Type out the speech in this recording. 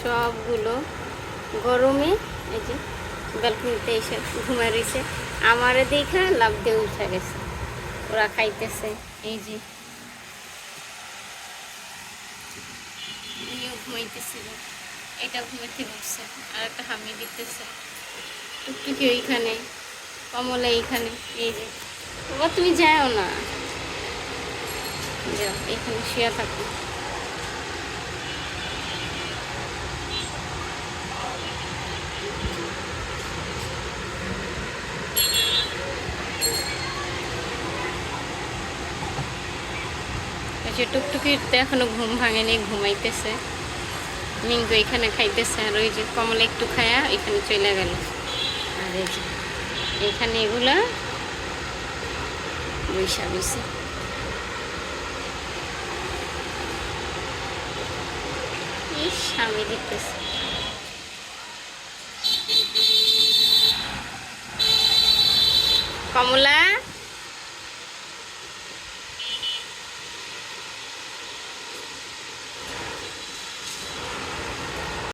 সবগুলো গরমে এই যে ব্যালকনিতে এসে ঘুমায় রয়েছে। আমারে দেখা লাভ দিয়ে উঠে গেছে, ওরা খাইতেছে। এই যে উনিও ঘুমাইতেছিল, এটা ঘুমাইতে বসছে, আর একটা হামি দিতেছে। টুকটুকি ওইখানে, কমলা এইখানে। এই যে বাবা তুমি যাও না, যাও এখানে শুয়ে থাকো। টুকটুকির তো এখনো ঘুম ভাঙেনি, ঘুমাইতেছে। মিঙ্গু এখানে খাইতেছে, আর ওই যে কমলা একটু খায়া এখানে চলে গেল। আর এই যে এখানে এগুলা বৈশা বৈশে স্বামী দিতেছে। কমলা